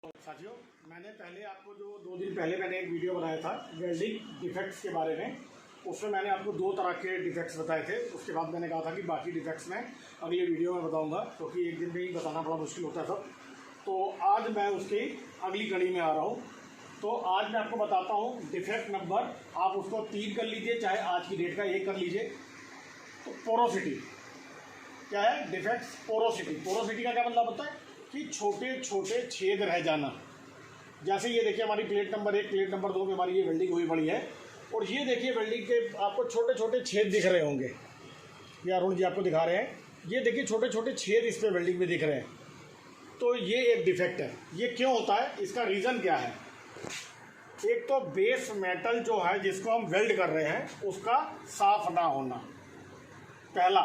साथियों, मैंने पहले आपको जो 2 दिन पहले मैंने एक वीडियो बनाया था वेल्डिंग डिफेक्ट्स के बारे में। उसमें मैंने आपको 2 तरह के डिफेक्ट्स बताए थे। उसके बाद मैंने कहा था कि बाकी डिफेक्ट्स मैं अगले वीडियो में बताऊंगा, क्योंकि एक दिन में ही बताना बड़ा मुश्किल होता है सब। तो आज मैं उसकी अगली कड़ी में आ रहा हूँ। तो आज मैं आपको बताता हूँ डिफेक्ट नंबर, आप उसको 3 कर लीजिए, चाहे आज की डेट का 1 कर लीजिए। तो पोरोसिटी क्या है? Defects porosity. पोरोसिटी का क्या मतलब होता है कि छोटे छोटे छेद रह जाना। जैसे ये देखिए हमारी प्लेट नंबर 1, प्लेट नंबर 2 में हमारी ये वेल्डिंग हुई पड़ी है, और ये देखिए वेल्डिंग के आपको छोटे छोटे छेद दिख रहे होंगे। ये अरुण जी आपको दिखा रहे हैं, ये देखिए छोटे छोटे छेद इस पर वेल्डिंग में दिख रहे हैं। तो ये एक डिफेक्ट है। ये क्यों होता है, इसका रीज़न क्या है? एक तो बेस मेटल जो है जिसको हम वेल्ड कर रहे हैं उसका साफ ना होना, पहला।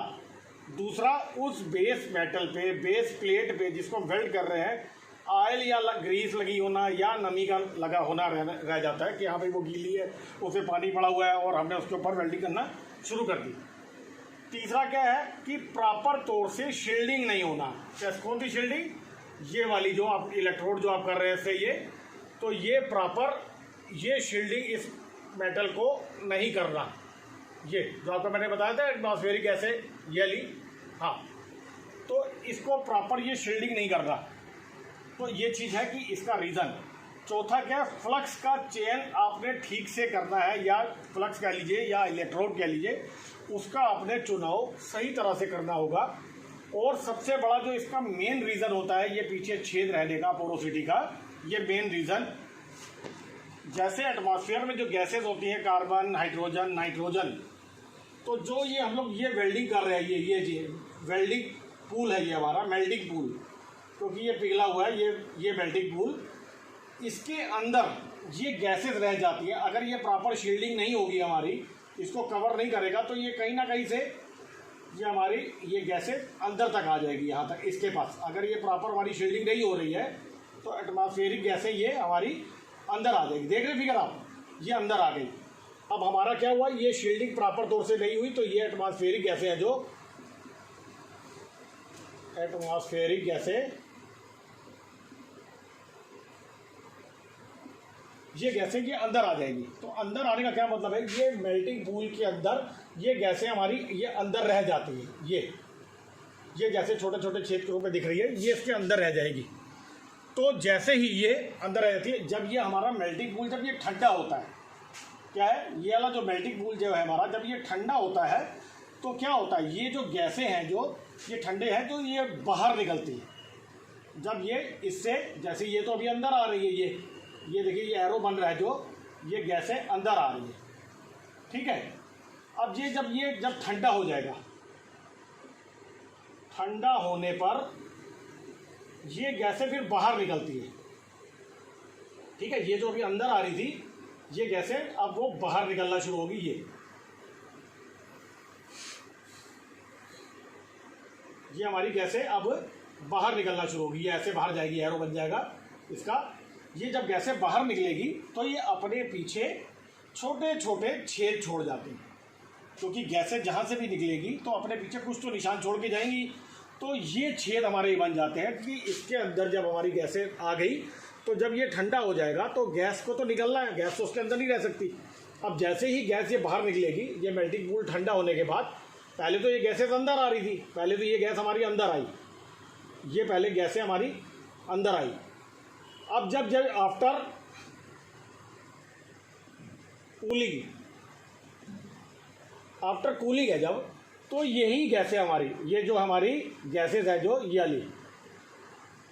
दूसरा, उस बेस मेटल पे, बेस प्लेट पे जिसको हम वेल्ड कर रहे हैं, ऑयल या ग्रीस लगी होना या नमी का लगा होना रह जाता है कि हाँ भाई वो गीली है, उसे पानी पड़ा हुआ है और हमने उसके ऊपर वेल्डिंग करना शुरू कर दी। तीसरा क्या है कि प्रॉपर तौर से शील्डिंग नहीं होना। कौन सी शील्डिंग? ये वाली जो आप इलेक्ट्रोड जो आप कर रहे हैं ये, तो ये प्रॉपर ये शील्डिंग इस मेटल को नहीं कर रहा। ये जो आपको मैंने बताया था एटमॉस्फेरिक गैस है ये ली, हाँ, तो इसको प्रॉपर ये शील्डिंग नहीं कर रहा। तो ये चीज़ है कि इसका रीज़न। चौथा क्या? फ्लक्स का चेन आपने ठीक से करना है, या फ्लक्स कह लीजिए या इलेक्ट्रोड कह लीजिए, उसका आपने चुनाव सही तरह से करना होगा। और सबसे बड़ा जो इसका मेन रीज़न होता है ये पीछे छेद रहने का, पोरोसिटी का, ये मेन रीज़न। जैसे एटमॉस्फेयर में जो गैसेज होती हैं, कार्बन, हाइड्रोजन, नाइट्रोजन, तो जो ये हम लोग ये वेल्डिंग कर रहे हैं, ये वेल्डिंग पूल है, ये हमारा मेल्टिंग पूल, क्योंकि ये पिघला हुआ है, ये मेल्टिंग पूल, इसके अंदर ये गैसेज रह जाती हैं। अगर ये प्रॉपर शील्डिंग नहीं होगी हमारी, इसको कवर नहीं करेगा, तो ये कहीं ना कहीं से ये हमारी ये गैसेज अंदर तक आ जाएगी, यहाँ तक इसके पास। अगर ये प्रॉपर हमारी शील्डिंग नहीं हो रही है तो एटमॉस्फेरिक गैसें ये हमारी अंदर आ जाएगी। देख रहे फिगर आप, ये अंदर आ गई। अब हमारा क्या हुआ, ये शील्डिंग प्रॉपर तौर से नहीं हुई, तो ये एटमॉस्फेरिक गैसें हैं, जो एटमॉस्फेरिक गैसें, ये गैसें ये अंदर आ जाएगी। तो अंदर आने का क्या मतलब है, ये मेल्टिंग पूल के अंदर ये गैसें हमारी ये अंदर रह जाती हैं। ये जैसे छोटे छोटे छेद के रूप में दिख रही है, ये इसके अंदर रह जाएगी। तो जैसे ही ये अंदर रह जाती है, जब ये हमारा मेल्टिंग पूल, जब ये ठंडा होता है, क्या है ये वाला जो मेल्टिंग पूल जो है हमारा, जब ये ठंडा होता है तो क्या होता है, ये जो गैसें हैं जो ये ठंडे हैं, तो ये बाहर निकलती है। जब ये इससे, जैसे ये तो अभी अंदर आ रही है, ये देखिए ये एरो बन रहा है, जो ये गैसें अंदर आ रही है, ठीक है। अब ये जब ठंडा हो जाएगा, ठंडा होने पर ये गैसें फिर बाहर निकलती है, ठीक है। ये जो अभी अंदर आ रही थी ये गैसें, अब वो बाहर निकलना शुरू होगी। ये हमारी गैसें अब बाहर निकलना शुरू होगी, ये ऐसे बाहर जाएगी, एरो बन जाएगा इसका। ये जब गैसें बाहर निकलेगी तो ये अपने पीछे छोटे छोटे छेद छोड़ जाती हैं, क्योंकि गैसें जहाँ से भी निकलेगी तो अपने पीछे कुछ तो निशान छोड़ के जाएंगी। तो ये छेद हमारे बन जाते हैं कि इसके अंदर जब हमारी गैसें आ गई, तो जब ये ठंडा हो जाएगा तो गैस को तो निकलना है, गैस तो उसके अंदर नहीं रह सकती। अब जैसे ही गैस ये बाहर निकलेगी, ये मेल्टिंग पूल ठंडा होने के बाद, पहले तो ये गैसें अंदर आ रही थी, पहले तो ये गैस हमारी अंदर आई, ये पहले गैसें हमारी अंदर आई। अब जब आफ्टर कूलिंग, आफ्टर कूलिंग है जब, तो यही गैसें हमारी, ये जो हमारी गैसेज है, जो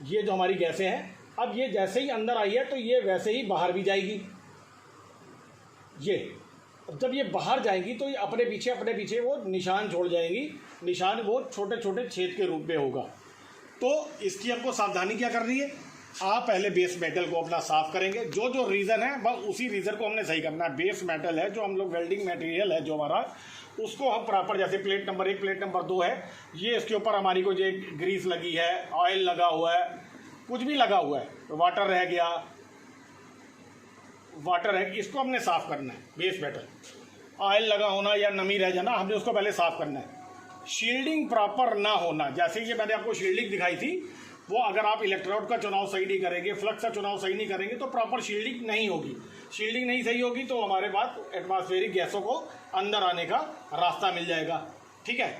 ये जो हमारी गैसें हैं, अब ये जैसे ही अंदर आई है तो ये वैसे ही बाहर भी जाएगी। जब ये बाहर जाएंगी तो ये अपने पीछे वो निशान छोड़ जाएंगी, निशान वो छोटे छोटे छेद के रूप में होगा। तो इसकी हमको सावधानी क्या करनी है, आप पहले बेस मेटल को अपना साफ़ करेंगे। जो रीज़न है बस उसी रीज़न को हमने सही करना है। बेस मेटल है जो हम लोग वेल्डिंग मटेरियल है जो हमारा, उसको हम प्रॉपर, जैसे प्लेट नंबर 1, प्लेट नंबर 2 है, ये इसके ऊपर हमारी को जो ग्रीस लगी है, ऑयल लगा हुआ है, कुछ भी लगा हुआ है, वाटर रह गया, वाटर है, इसको हमने साफ़ करना है। बेस मेटल, ऑयल लगा होना या नमी रह जाना, हमने उसको पहले साफ़ करना है। शील्डिंग प्रॉपर ना होना, जैसे ये मैंने आपको शील्डिंग दिखाई थी, वो अगर आप इलेक्ट्रोड का चुनाव सही नहीं करेंगे, फ्लक्स का चुनाव सही नहीं करेंगे तो प्रॉपर शील्डिंग नहीं होगी। शील्डिंग नहीं सही होगी तो हमारे पास एटमॉस्फेरिक गैसों को अंदर आने का रास्ता मिल जाएगा। ठीक है,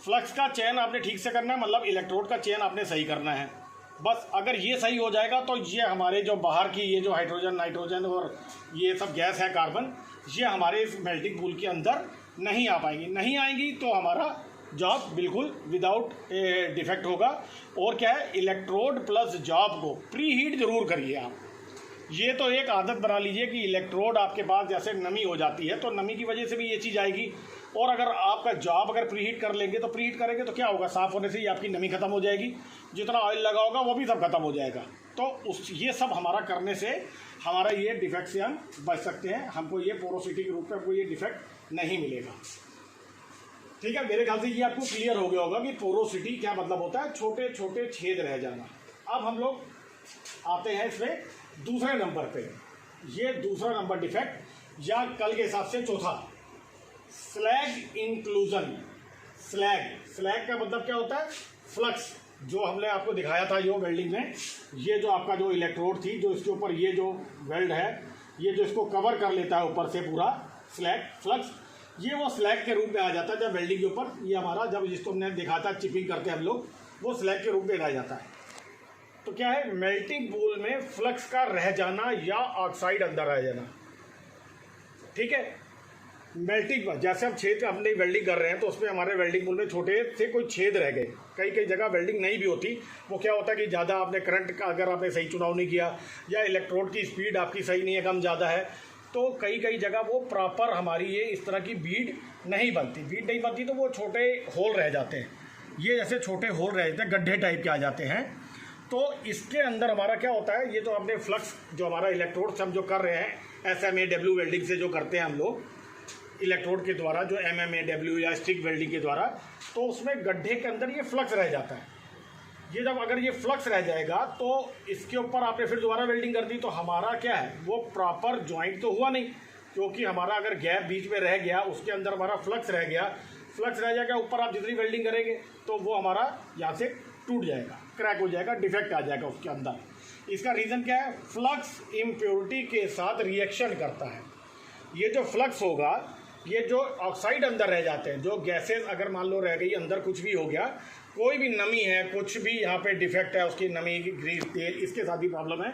फ्लक्स का चयन आपने ठीक से करना है, मतलब इलेक्ट्रोड का चयन आपने सही करना है। बस अगर ये सही हो जाएगा तो ये हमारे जो बाहर की ये जो हाइड्रोजन, नाइट्रोजन और ये सब गैस है, कार्बन, ये हमारे इस मेल्टिंग पूल के अंदर नहीं आ पाएंगी। नहीं आएंगी तो हमारा जॉब बिल्कुल विदाउट डिफेक्ट होगा। और क्या है, इलेक्ट्रोड प्लस जॉब को प्री हीट ज़रूर करिए आप। ये तो एक आदत बना लीजिए कि इलेक्ट्रोड आपके पास जैसे नमी हो जाती है तो नमी की वजह से भी ये चीज़ आएगी। और अगर आपका जॉब अगर प्री हीट कर लेंगे तो प्री हीट करेंगे तो क्या होगा, साफ़ होने से ही आपकी नमी खत्म हो जाएगी, जितना ऑयल लगा होगा वो भी सब खत्म हो जाएगा। तो ये सब हमारा करने से हमारा ये डिफेक्ट से हम बच सकते हैं। हमको ये पोरोसिटी के रूप में हमको ये डिफेक्ट नहीं मिलेगा। ठीक है, मेरे ख्याल से ये आपको क्लियर हो गया होगा कि पोरोसिटी क्या मतलब होता है, छोटे छोटे छेद रह जाना। अब हम लोग आते हैं इसमें दूसरे नंबर पे। ये दूसरा नंबर डिफेक्ट या कल के हिसाब से चौथा, स्लैग इंक्लूजन। स्लैग का मतलब क्या होता है, फ्लक्स। जो हमने आपको दिखाया था यो वेल्डिंग में, ये जो आपका जो इलेक्ट्रोड थी, जो इसके ऊपर ये जो वेल्ड है, ये जो इसको कवर कर लेता है ऊपर से पूरा स्लैग, फ्लक्स, ये वो स्लैग के रूप में आ जाता है। जब वेल्डिंग के ऊपर ये हमारा, जब जिसको हमने देखा था चिपिंग करते हैं हम लोग, वो स्लैग के रूप में आ जाता है। तो क्या है, मेल्टिंग पूल में फ्लक्स का रह जाना या ऑक्साइड अंदर रह जाना। ठीक है, मेल्टिंग पर जैसे हम छेद अपनी वेल्डिंग कर रहे हैं तो उसमें हमारे वेल्डिंग पूल में छोटे से कोई छेद रह गए। कई कई जगह वेल्डिंग नहीं भी होती, वो क्या होता है कि ज़्यादा आपने करंट का अगर आपने सही चुनाव नहीं किया या इलेक्ट्रोड की स्पीड आपकी सही नहीं है, कम ज़्यादा है, तो कई कई जगह वो प्रॉपर हमारी ये इस तरह की बीड नहीं बनती तो वो छोटे होल रह जाते हैं। ये जैसे छोटे होल रह जाते हैं, गड्ढे टाइप के आ जाते हैं। तो इसके अंदर हमारा क्या होता है, ये तो हमने फ्लक्स जो हमारा इलेक्ट्रोड से हम जो कर रहे हैं SMAW वेल्डिंग से जो करते हैं हम लोग इलेक्ट्रोड के द्वारा, जो MMAW या स्टिक वेल्डिंग के द्वारा, तो उसमें गड्ढे के अंदर ये फ्लक्स रह जाता है। ये जब अगर ये फ्लक्स रह जाएगा तो इसके ऊपर आपने फिर दोबारा वेल्डिंग कर दी तो हमारा क्या है, वो प्रॉपर जॉइंट तो हुआ नहीं, क्योंकि हमारा अगर गैप बीच में रह गया, उसके अंदर हमारा फ्लक्स रह जाएगा, ऊपर आप जितनी वेल्डिंग करेंगे तो वो हमारा यहाँ से टूट जाएगा, क्रैक हो जाएगा, डिफेक्ट आ जाएगा उसके अंदर। इसका रीज़न क्या है, फ्लक्स इम्प्योरिटी के साथ रिएक्शन करता है। ये जो फ्लक्स होगा, ये जो ऑक्साइड अंदर रह जाते हैं, जो गैसेज अगर मान लो रह गई अंदर, कुछ भी हो गया, कोई भी नमी है, कुछ भी यहाँ पे डिफेक्ट है, उसकी नमी, ग्रीस, तेल, इसके साथ भी प्रॉब्लम है,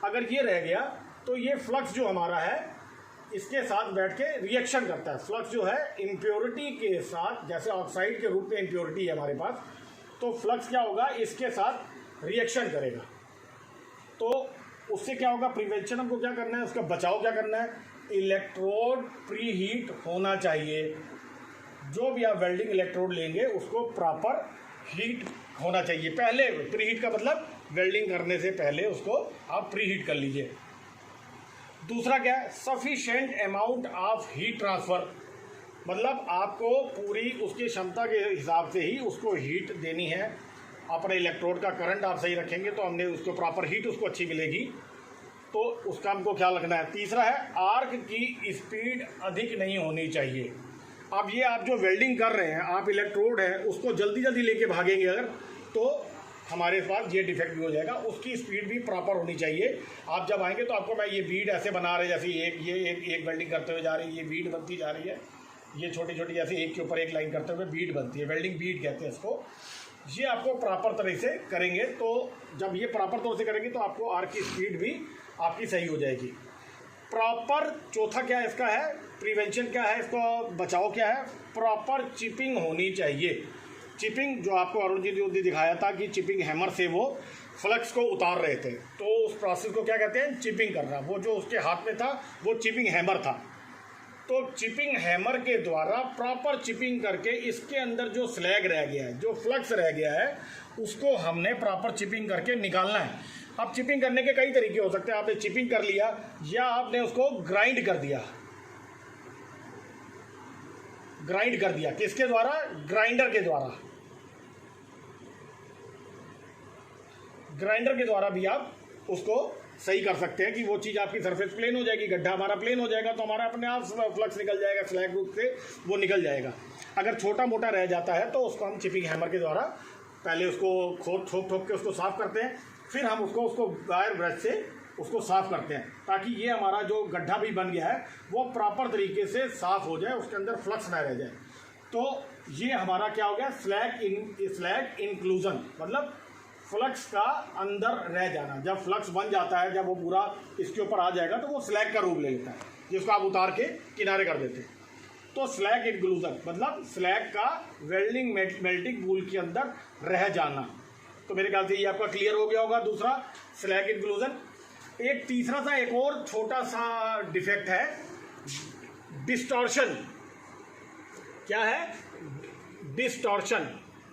अगर ये रह गया तो ये फ्लक्स जो हमारा है इसके साथ बैठ के रिएक्शन करता है। फ्लक्स जो है इम्प्योरिटी के साथ, जैसे ऑक्साइड के रूप में इम्प्योरिटी है हमारे पास, तो फ्लक्स क्या होगा, इसके साथ रिएक्शन करेगा। तो उससे क्या होगा, प्रिवेंशन हमको क्या करना है, उसका बचाव क्या करना है, इलेक्ट्रोड प्री हीट होना चाहिए। जो भी आप वेल्डिंग इलेक्ट्रोड लेंगे उसको प्रॉपर हीट होना चाहिए। पहले प्री हीट का मतलब वेल्डिंग करने से पहले उसको आप प्री हीट कर लीजिए। दूसरा क्या है, sufficient amount of heat transfer, मतलब आपको पूरी उसकी क्षमता के हिसाब से ही उसको हीट देनी है। अपने इलेक्ट्रोड का करंट आप सही रखेंगे तो हमने उसको प्रॉपर हीट उसको अच्छी मिलेगी, तो उसका हमको ख्याल रखना है। तीसरा है, आर्क की स्पीड अधिक नहीं होनी चाहिए। अब ये आप जो वेल्डिंग कर रहे हैं, आप इलेक्ट्रोड है उसको जल्दी जल्दी लेके भागेंगे अगर, तो हमारे पास ये डिफेक्ट भी हो जाएगा। उसकी स्पीड भी प्रॉपर होनी चाहिए। आप जब आएंगे तो आपको मैं ये बीड ऐसे बना रहे, जैसे एक वेल्डिंग करते हुए जा रही है, ये बीड बनती जा रही है, ये छोटी छोटी जैसे एक के ऊपर एक लाइन करते हुए बीड बनती है, वेल्डिंग बीड कहते हैं इसको। ये आपको प्रॉपर तरह से करेंगे, तो जब ये प्रॉपर तौर से करेंगे तो आपको आर्क की स्पीड भी आपकी सही हो जाएगी। प्रॉपर चौथा क्या है इसका है, प्रिवेंशन क्या है, इसको बचाव क्या है, प्रॉपर चिपिंग होनी चाहिए। चिपिंग जो आपको अरुण जी ने दिखाया था कि चिपिंग हैमर से वो फ्लक्स को उतार रहे थे, तो उस प्रोसेस को क्या कहते हैं, चिपिंग करना। वो जो उसके हाथ में था वो चिपिंग हैमर था। तो चिपिंग हैमर के द्वारा प्रॉपर चिपिंग करके इसके अंदर जो स्लैग रह गया है, जो फ्लक्स रह गया है, उसको हमने प्रॉपर चिपिंग करके निकालना है। अब चिपिंग करने के कई तरीके हो सकते हैं। आपने चिपिंग कर लिया या आपने उसको ग्राइंड कर दिया। ग्राइंड कर दिया किसके द्वारा, ग्राइंडर के द्वारा। ग्राइंडर के द्वारा भी आप उसको सही कर सकते हैं कि वो चीज़ आपकी सरफेस प्लेन हो जाएगी, गड्ढा हमारा प्लेन हो जाएगा, तो हमारा अपने आप फ्लक्स निकल जाएगा, स्लैग रूप से वो निकल जाएगा। अगर छोटा मोटा रह जाता है तो उसको हम चिपिंग हैमर के द्वारा पहले उसको ठोक ठोक के उसको साफ़ करते हैं, फिर हम उसको वायर ब्रश से उसको साफ़ करते हैं, ताकि ये हमारा जो गड्ढा भी बन गया है वो प्रॉपर तरीके से साफ़ हो जाए, उसके अंदर फ्लक्स ना रह जाए। तो ये हमारा क्या हो गया, स्लैग इंक्लूजन, मतलब फ्लक्स का अंदर रह जाना। जब फ्लक्स बन जाता है, जब वो पूरा इसके ऊपर आ जाएगा तो वो स्लैग का रूप ले लेता है, जिसको आप उतार के किनारे कर देते हैं। तो स्लैग इंक्लूजन मतलब स्लैग का वेल्डिंग मेल्टिंग पूल के अंदर रह जाना। तो मेरे ख्याल से ये आपका क्लियर हो गया होगा। दूसरा स्लैग इंक्लूजन। एक तीसरा सा एक और छोटा सा डिफेक्ट है, डिस्टॉर्शन। क्या है? डिस्टॉर्शन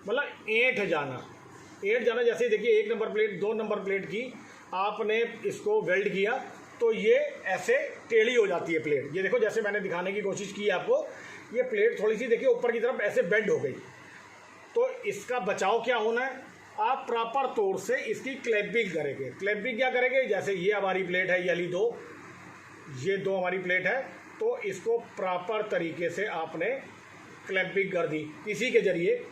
मतलब ऐंठ जाना। जैसे देखिए 1 नंबर प्लेट 2 नंबर प्लेट की आपने इसको वेल्ड किया तो ये ऐसे टेढ़ी हो जाती है प्लेट। ये देखो, जैसे मैंने दिखाने की कोशिश की आपको, ये प्लेट थोड़ी सी देखिए ऊपर की तरफ ऐसे बेंड हो गई। तो इसका बचाव क्या होना है, आप प्रॉपर तौर से इसकी क्लैंपिंग करेंगे। क्लैंपिंग क्या करेंगे, जैसे ये हमारी प्लेट है, ये दो हमारी प्लेट है, तो इसको प्रॉपर तरीके से आपने क्लैंपिंग कर दी इसी के जरिए।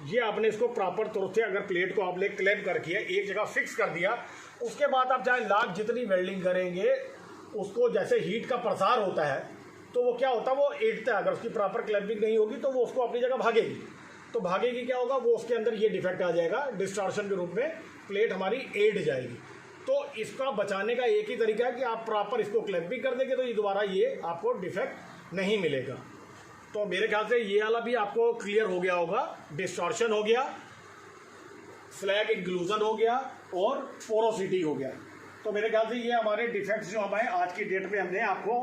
ये आपने इसको प्रॉपर तौर से, अगर प्लेट को आपने क्लैंप करके एक जगह फिक्स कर दिया, उसके बाद आप चाहे लाख जितनी वेल्डिंग करेंगे, उसको जैसे हीट का प्रसार होता है तो वो क्या होता है, वो ऐंठता है। अगर उसकी प्रॉपर क्लैंपिंग नहीं होगी तो वो उसको अपनी जगह भागेगी। तो भागेगी क्या होगा, वो उसके अंदर ये डिफेक्ट आ जाएगा, डिस्टॉर्शन के रूप में प्लेट हमारी ऐंठ जाएगी। तो इसका बचाने का एक ही तरीका है कि आप प्रॉपर इसको क्लैंपिंग कर देंगे, तो ये दोबारा ये आपको डिफेक्ट नहीं मिलेगा। तो मेरे ख्याल से ये वाला भी आपको क्लियर हो गया होगा। डिस्टॉर्शन हो गया, स्लैग इंक्लूजन हो गया और पोरोसिटी हो गया। तो मेरे ख्याल से ये हमारे डिफेक्ट्स जो हमारे आज की डेट में हमने आपको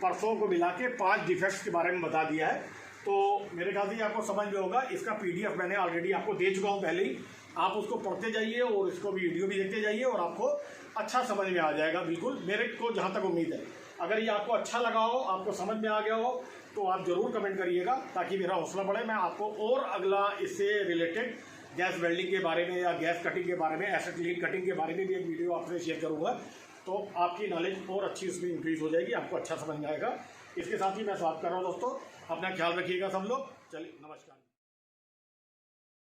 परसों को मिला के 5 डिफेक्ट्स के बारे में बता दिया है। तो मेरे ख्याल से ये आपको समझ में होगा। इसका PDF मैंने ऑलरेडी आपको दे चुका हूँ पहले ही, आप उसको पढ़ते जाइए और इसको भी वीडियो भी देखते जाइए और आपको अच्छा समझ में आ जाएगा। बिल्कुल, मेरे को जहाँ तक उम्मीद है, अगर ये आपको अच्छा लगा हो, आपको समझ में आ गया हो, तो आप ज़रूर कमेंट करिएगा ताकि मेरा हौसला बढ़े। मैं आपको और अगला इससे रिलेटेड गैस वेल्डिंग के बारे में या गैस कटिंग के बारे में, एसिड क्लीन कटिंग के बारे में भी एक वीडियो आपसे शेयर करूँगा, तो आपकी नॉलेज और अच्छी उसमें इंक्रीज़ हो जाएगी, आपको अच्छा समझ में आएगा। इसके साथ ही मैं स्वागत कर रहा हूँ दोस्तों, अपना ख्याल रखिएगा सब लोग। चलिए, नमस्कार।